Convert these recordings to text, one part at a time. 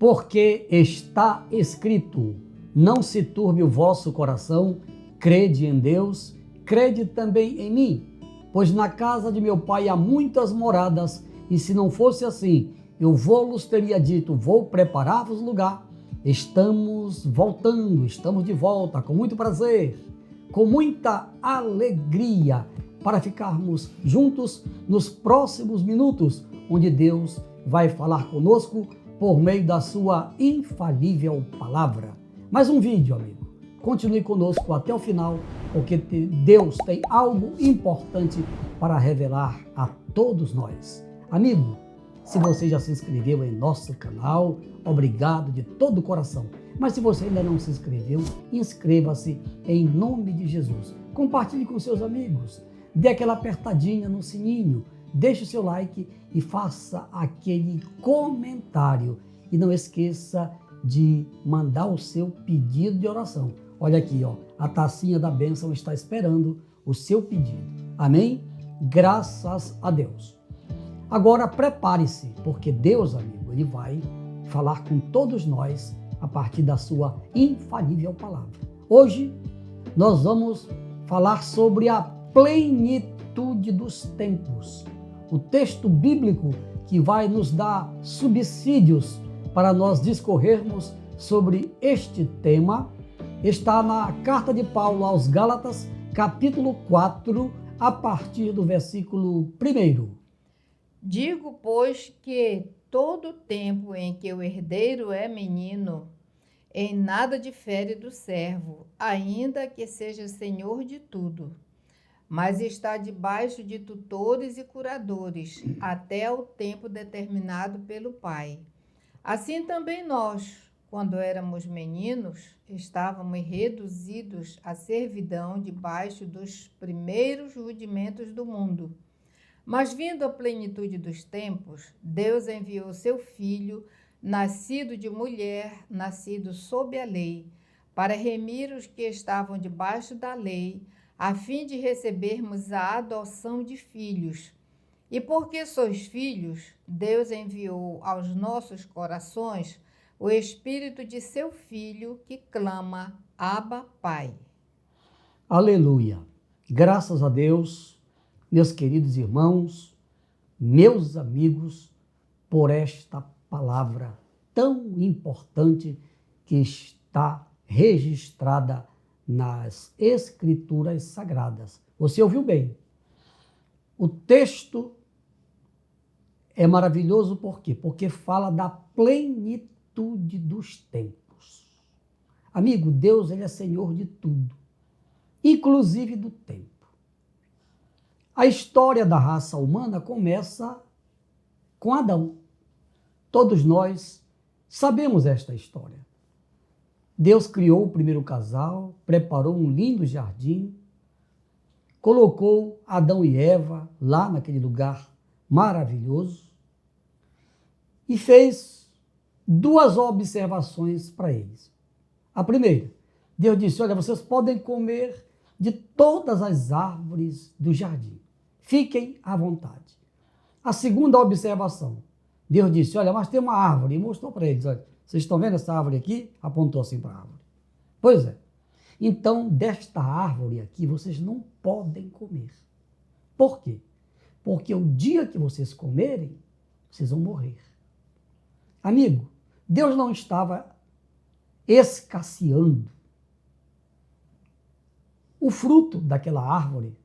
Porque está escrito: não se turbe o vosso coração, crede em Deus, crede também em mim. Pois na casa de meu pai há muitas moradas, e se não fosse assim, eu vou-los teria dito: vou preparar-vos lugar. Estamos voltando, estamos de volta, com muito prazer, com muita alegria, para ficarmos juntos nos próximos minutos, onde Deus vai falar conosco por meio da sua infalível palavra. Mais um vídeo, amigo. Continue conosco até o final, porque Deus tem algo importante para revelar a todos nós. Amigo, se você já se inscreveu em nosso canal, obrigado de todo o coração. Mas se você ainda não se inscreveu, inscreva-se em nome de Jesus. Compartilhe com seus amigos, dê aquela apertadinha no sininho, deixe o seu like e faça aquele comentário. E não esqueça de mandar o seu pedido de oração. Olha aqui, ó, a tacinha da bênção está esperando o seu pedido. Amém? Graças a Deus. Agora prepare-se, porque Deus, amigo, Ele vai falar com todos nós a partir da sua infalível palavra. Hoje nós vamos falar sobre a plenitude dos tempos. O texto bíblico que vai nos dar subsídios para nós discorrermos sobre este tema está na carta de Paulo aos Gálatas, capítulo 4, a partir do versículo 1. Digo, pois, que todo tempo em que o herdeiro é menino, em nada difere do servo, ainda que seja senhor de tudo, mas está debaixo de tutores e curadores, até o tempo determinado pelo Pai. Assim também nós, quando éramos meninos, estávamos reduzidos à servidão debaixo dos primeiros rudimentos do mundo. Mas vindo a plenitude dos tempos, Deus enviou seu Filho, nascido de mulher, nascido sob a lei, para remir os que estavam debaixo da lei, a fim de recebermos a adoção de filhos. E porque sois filhos, Deus enviou aos nossos corações o Espírito de seu Filho, que clama: Abba, Pai. Aleluia! Graças a Deus, meus queridos irmãos, meus amigos, por esta palavra tão importante que está registrada nas Escrituras Sagradas. Você ouviu bem? O texto é maravilhoso por quê? Porque fala da plenitude dos tempos. Amigo, Deus, Ele é Senhor de tudo, inclusive do tempo. A história da raça humana começa com Adão. Todos nós sabemos esta história. Deus criou o primeiro casal, preparou um lindo jardim, colocou Adão e Eva lá naquele lugar maravilhoso e fez duas observações para eles. A primeira, Deus disse: olha, vocês podem comer de todas as árvores do jardim. Fiquem à vontade. A segunda observação, Deus disse: olha, mas tem uma árvore, e mostrou para eles: olha, vocês estão vendo essa árvore aqui? Apontou assim para a árvore. Pois é. Então, desta árvore aqui, vocês não podem comer. Por quê? Porque o dia que vocês comerem, vocês vão morrer. Amigo, Deus não estava escasseando o fruto daquela árvore.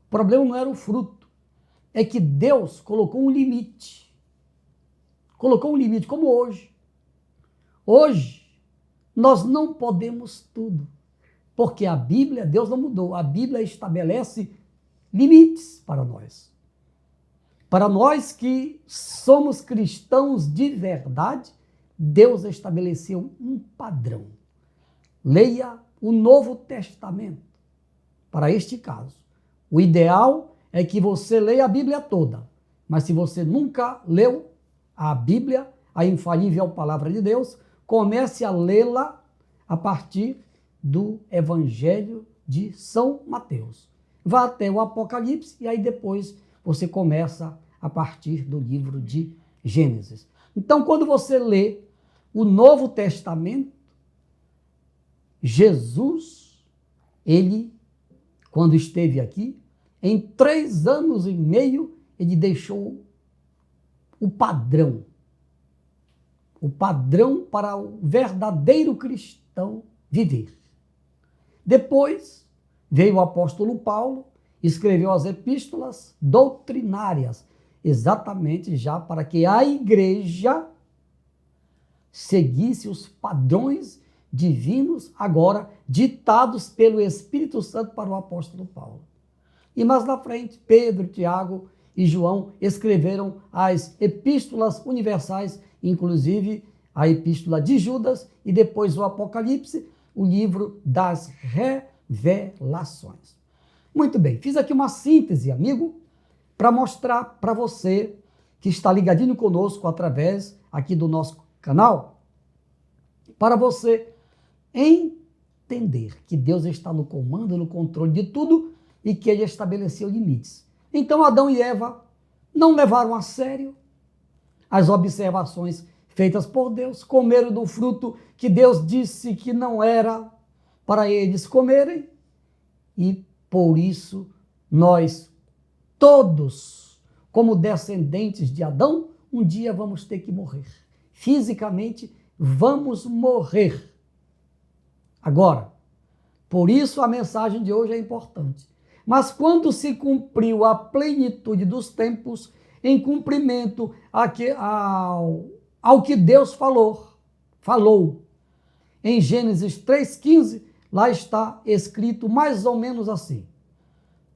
O problema não era o fruto, é que Deus colocou um limite. Colocou um limite, como hoje. Hoje, nós não podemos tudo, porque a Bíblia, Deus não mudou, a Bíblia estabelece limites para nós. Para nós que somos cristãos de verdade, Deus estabeleceu um padrão. Leia o Novo Testamento para este caso. O ideal é que você leia a Bíblia toda, mas se você nunca leu a Bíblia, a infalível palavra de Deus, comece a lê-la a partir do Evangelho de São Mateus. Vá até o Apocalipse e aí depois você começa a partir do livro de Gênesis. Então, quando você lê o Novo Testamento, Jesus, ele, quando esteve aqui, em 3 anos e meio, ele deixou o padrão para o verdadeiro cristão viver. Depois veio o apóstolo Paulo, escreveu as epístolas doutrinárias, exatamente já para que a igreja seguisse os padrões divinos, agora ditados pelo Espírito Santo para o apóstolo Paulo. E mais na frente, Pedro, Tiago e João escreveram as epístolas universais, inclusive a epístola de Judas e depois o Apocalipse, o livro das revelações. Muito bem, fiz aqui uma síntese, amigo, para mostrar para você que está ligadinho conosco através aqui do nosso canal, para você entender que Deus está no comando, no controle de tudo e que ele estabeleceu limites. Então Adão e Eva não levaram a sério as observações feitas por Deus, comeram do fruto que Deus disse que não era para eles comerem, e por isso nós todos, como descendentes de Adão, um dia vamos ter que morrer. Fisicamente vamos morrer. Agora, por isso a mensagem de hoje é importante. Mas quando se cumpriu a plenitude dos tempos, em cumprimento ao que Deus falou. Em Gênesis 3,15, lá está escrito mais ou menos assim: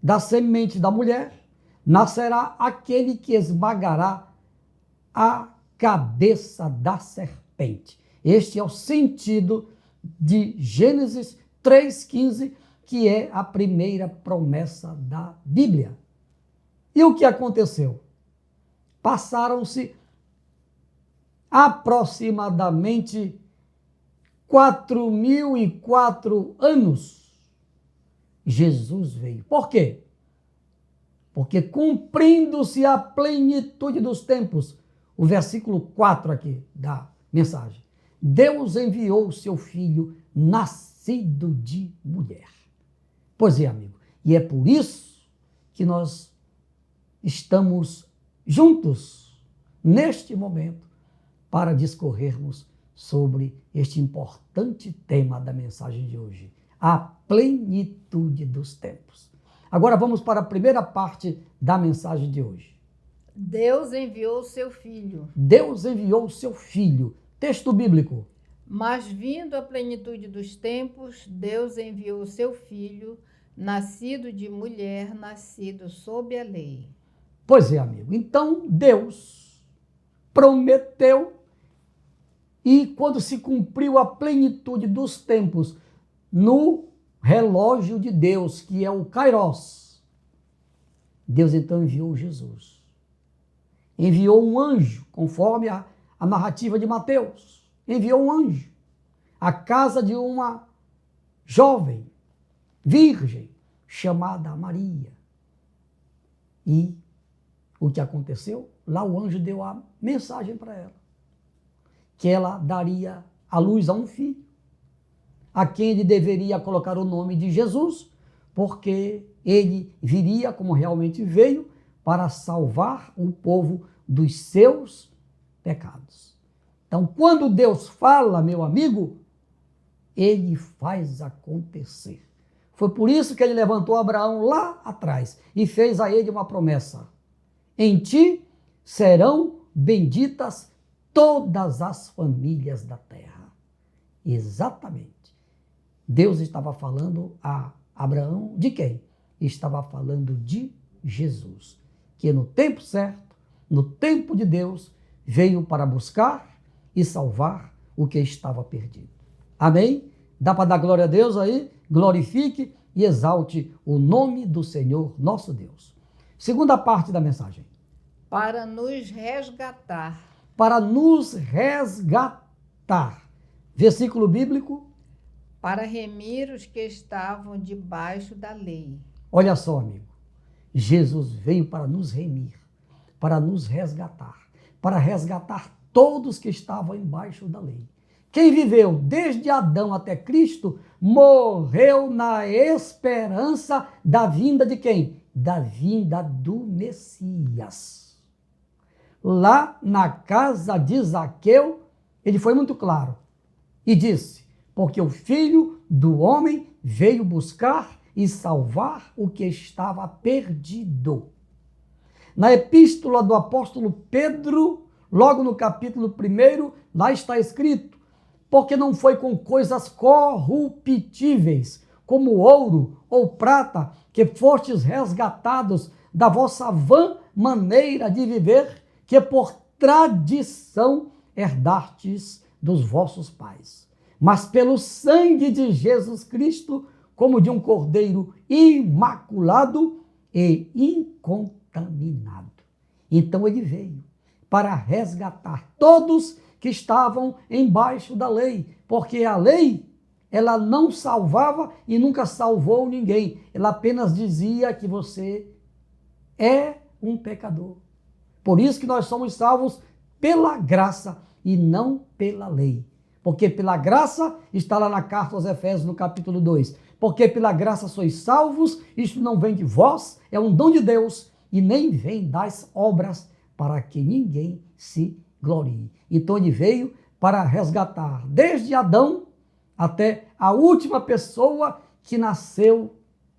da semente da mulher nascerá aquele que esmagará a cabeça da serpente. Este é o sentido de Gênesis 3,15, que é a primeira promessa da Bíblia. E o que aconteceu? Passaram-se aproximadamente 4.004 anos. Jesus veio. Por quê? Porque cumprindo-se a plenitude dos tempos, o versículo 4 aqui da mensagem, Deus enviou o seu filho nascido de mulher. Pois é, amigo, e é por isso que nós estamos juntos neste momento para discorrermos sobre este importante tema da mensagem de hoje, a plenitude dos tempos. Agora vamos para a primeira parte da mensagem de hoje. Deus enviou o seu filho. Deus enviou o seu filho. Texto bíblico. Mas vindo a plenitude dos tempos, Deus enviou o seu filho, nascido de mulher, nascido sob a lei. Pois é, amigo. Então Deus prometeu, e quando se cumpriu a plenitude dos tempos, no relógio de Deus, que é o Kairos, Deus então enviou Jesus. Enviou um anjo, conforme a narrativa de Mateus. Enviou um anjo à casa de uma jovem, virgem, chamada Maria. E o que aconteceu? Lá o anjo deu a mensagem para ela, que ela daria à luz a um filho, a quem ele deveria colocar o nome de Jesus, porque ele viria, como realmente veio, para salvar o povo dos seus pecados. Então, quando Deus fala, meu amigo, ele faz acontecer. Foi por isso que ele levantou Abraão lá atrás e fez a ele uma promessa: em ti serão benditas todas as famílias da terra. Exatamente. Deus estava falando a Abraão de quem? Estava falando de Jesus, que no tempo certo, no tempo de Deus, veio para buscar e salvar o que estava perdido. Amém? Dá para dar glória a Deus aí? Glorifique e exalte o nome do Senhor nosso Deus. Segunda parte da mensagem. Para nos resgatar. Para nos resgatar. Versículo bíblico. Para remir os que estavam debaixo da lei. Olha só, amigo. Jesus veio para nos remir, para nos resgatar, para resgatar todos que estavam embaixo da lei. Quem viveu desde Adão até Cristo morreu na esperança da vinda de quem? Da vinda do Messias. Lá na casa de Zaqueu, ele foi muito claro e disse: porque o Filho do Homem veio buscar e salvar o que estava perdido. Na epístola do apóstolo Pedro, logo no capítulo 1, lá está escrito: porque não foi com coisas corruptíveis, como ouro ou prata, que fostes resgatados da vossa vã maneira de viver, que por tradição herdastes dos vossos pais, mas pelo sangue de Jesus Cristo, como de um cordeiro imaculado e incontaminado. Então ele veio para resgatar todos que estavam embaixo da lei, porque a lei, ela não salvava e nunca salvou ninguém. Ela apenas dizia que você é um pecador. Por isso que nós somos salvos pela graça e não pela lei. Porque pela graça, está lá na carta aos Efésios, no capítulo 2. Porque pela graça sois salvos, isto não vem de vós, é um dom de Deus, e nem vem das obras, para que ninguém se glorie. Então ele veio para resgatar desde Adão até a última pessoa que nasceu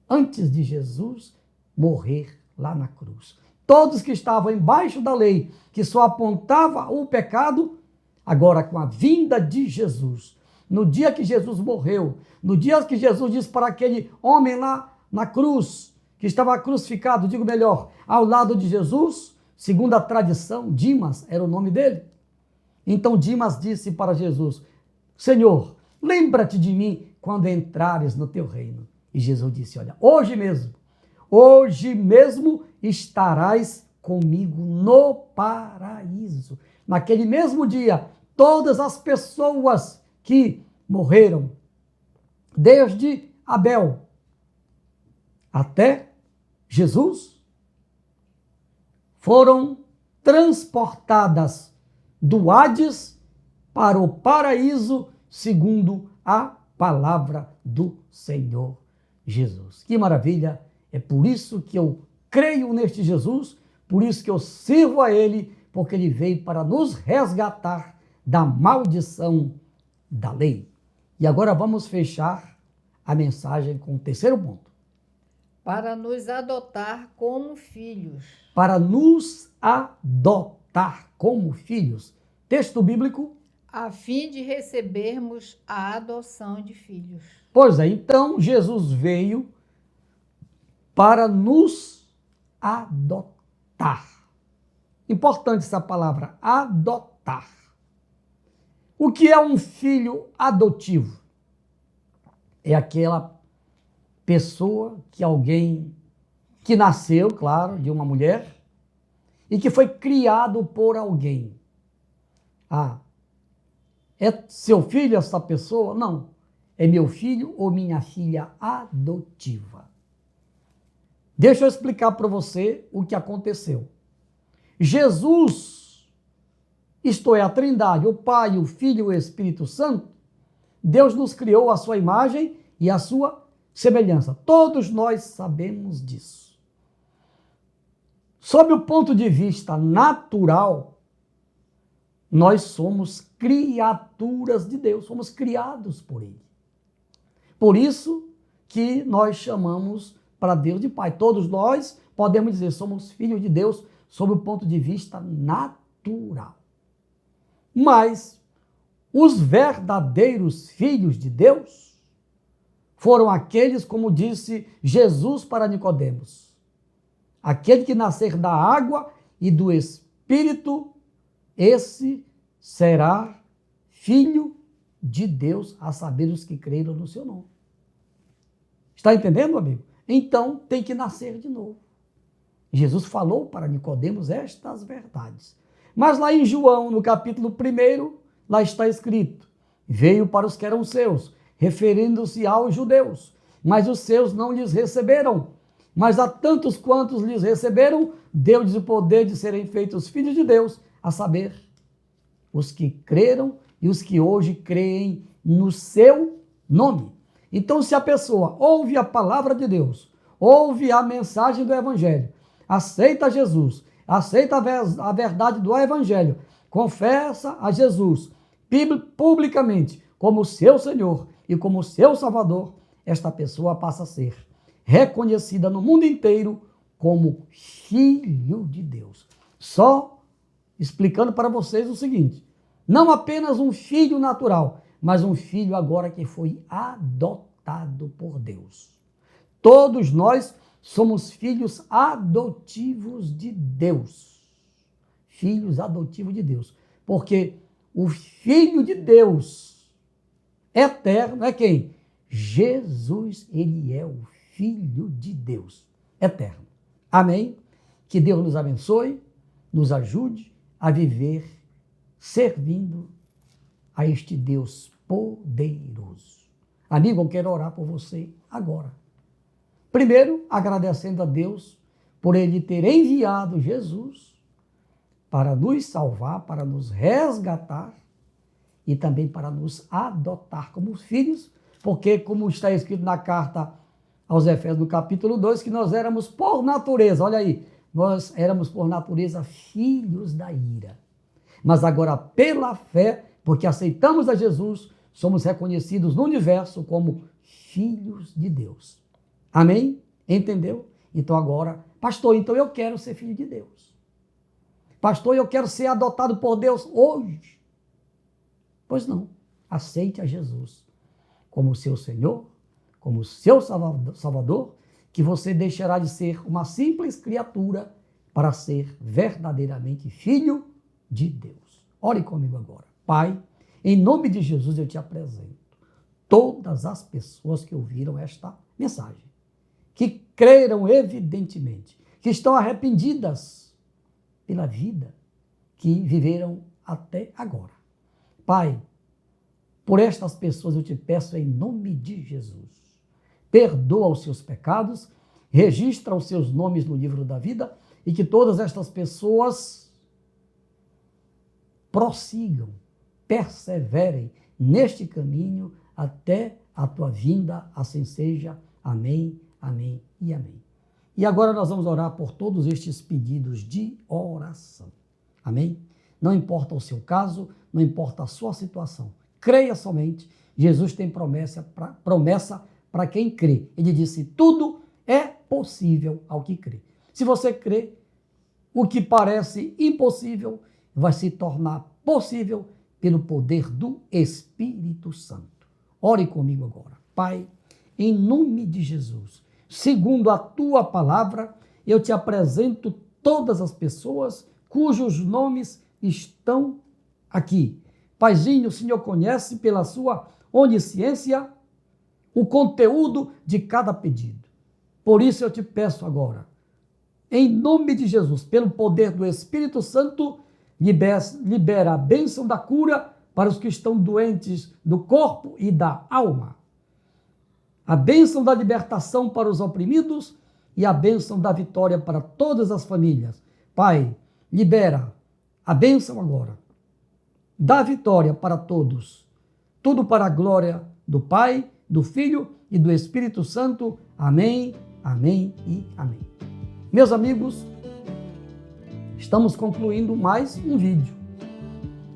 antes de Jesus morrer lá na cruz. Todos que estavam embaixo da lei, que só apontava o pecado, agora com a vinda de Jesus, no dia que Jesus morreu, no dia que Jesus disse para aquele homem lá na cruz, que estava crucificado, digo melhor, ao lado de Jesus, segundo a tradição, Dimas era o nome dele. Então Dimas disse para Jesus: Senhor, lembra-te de mim quando entrares no teu reino. E Jesus disse: olha, hoje mesmo estarás comigo no paraíso. Naquele mesmo dia, todas as pessoas que morreram, desde Abel até Jesus, foram transportadas do Hades para o paraíso, segundo a palavra do Senhor Jesus. Que maravilha! É por isso que eu creio neste Jesus, por isso que eu sirvo a Ele, porque Ele veio para nos resgatar da maldição da lei. E agora vamos fechar a mensagem com o terceiro ponto. Para nos adotar como filhos. Para nos adotar como filhos. Texto bíblico. A fim de recebermos a adoção de filhos. Pois é, então Jesus veio para nos adotar. Importante essa palavra, adotar. O que é um filho adotivo? É aquela pessoa que nasceu, claro, de uma mulher e que foi criado por alguém. É seu filho essa pessoa? Não. É meu filho ou minha filha adotiva. Deixa eu explicar para você o que aconteceu. Jesus, isto é, a Trindade, o Pai, o Filho e o Espírito Santo, Deus nos criou a sua imagem e a sua semelhança. Todos nós sabemos disso. Sob o ponto de vista natural, nós somos criaturas de Deus, somos criados por Ele. Por isso que nós chamamos para Deus de Pai. Todos nós podemos dizer, somos filhos de Deus sob o ponto de vista natural. Mas os verdadeiros filhos de Deus foram aqueles, como disse Jesus para Nicodemos, aquele que nascer da água e do Espírito, esse será filho de Deus, a saber os que creram no seu nome. Está entendendo, amigo? Então tem que nascer de novo. Jesus falou para Nicodemos estas verdades. Mas lá em João, no capítulo 1, lá está escrito: veio para os que eram seus, referindo-se aos judeus, mas os seus não lhes receberam. Mas a tantos quantos lhes receberam, deu-lhes o poder de serem feitos filhos de Deus, a saber, os que creram e os que hoje creem no seu nome. Então, se a pessoa ouve a palavra de Deus, ouve a mensagem do Evangelho, aceita Jesus, aceita a verdade do Evangelho, confessa a Jesus publicamente como seu Senhor e como seu Salvador, esta pessoa passa a ser reconhecida no mundo inteiro como filho de Deus. Só explicando para vocês o seguinte, não apenas um filho natural, mas um filho agora que foi adotado por Deus. Todos nós somos filhos adotivos de Deus. Filhos adotivos de Deus. Porque o Filho de Deus eterno é quem? Jesus, ele é o Filho de Deus eterno. Amém? Que Deus nos abençoe, nos ajude a viver servindo a este Deus poderoso. Amigo, eu quero orar por você agora. Primeiro, agradecendo a Deus por Ele ter enviado Jesus para nos salvar, para nos resgatar e também para nos adotar como filhos, porque, como está escrito na carta aos Efésios, no capítulo 2, que nós éramos por natureza, olha aí, nós éramos por natureza filhos da ira. Mas agora, pela fé, porque aceitamos a Jesus, somos reconhecidos no universo como filhos de Deus. Amém? Entendeu? Então agora, pastor, então eu quero ser filho de Deus. Pastor, eu quero ser adotado por Deus hoje. Pois não, aceite a Jesus como seu Senhor, como seu Salvador, que você deixará de ser uma simples criatura para ser verdadeiramente filho de Deus. Ore comigo agora. Pai, em nome de Jesus eu te apresento todas as pessoas que ouviram esta mensagem, que creram evidentemente, que estão arrependidas pela vida que viveram até agora. Pai, por estas pessoas eu te peço em nome de Jesus, perdoa os seus pecados, registra os seus nomes no livro da vida e que todas estas pessoas prossigam, perseverem neste caminho até a tua vinda, assim seja. Amém, amém e amém. E agora nós vamos orar por todos estes pedidos de oração. Amém? Não importa o seu caso, não importa a sua situação. Creia somente. Jesus tem promessa para quem crê. Ele disse, tudo é possível ao que crê. Se você crê, o que parece impossível vai se tornar possível pelo poder do Espírito Santo. Ore comigo agora. Pai, em nome de Jesus, segundo a tua palavra, eu te apresento todas as pessoas cujos nomes estão aqui. Paizinho, o Senhor conhece pela sua onisciência o conteúdo de cada pedido. Por isso eu te peço agora, em nome de Jesus, pelo poder do Espírito Santo, libera a bênção da cura para os que estão doentes do corpo e da alma. A bênção da libertação para os oprimidos e a bênção da vitória para todas as famílias. Pai, libera a bênção agora. Dá vitória para todos. Tudo para a glória do Pai, do Filho e do Espírito Santo. Amém, amém e amém. Meus amigos, estamos concluindo mais um vídeo.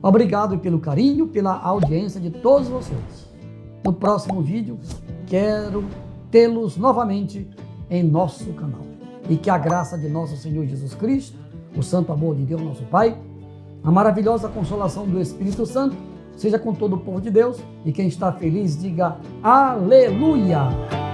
Obrigado pelo carinho, pela audiência de todos vocês. No próximo vídeo, quero tê-los novamente em nosso canal. E que a graça de nosso Senhor Jesus Cristo, o santo amor de Deus, nosso Pai, a maravilhosa consolação do Espírito Santo, seja com todo o povo de Deus. E quem está feliz, diga aleluia!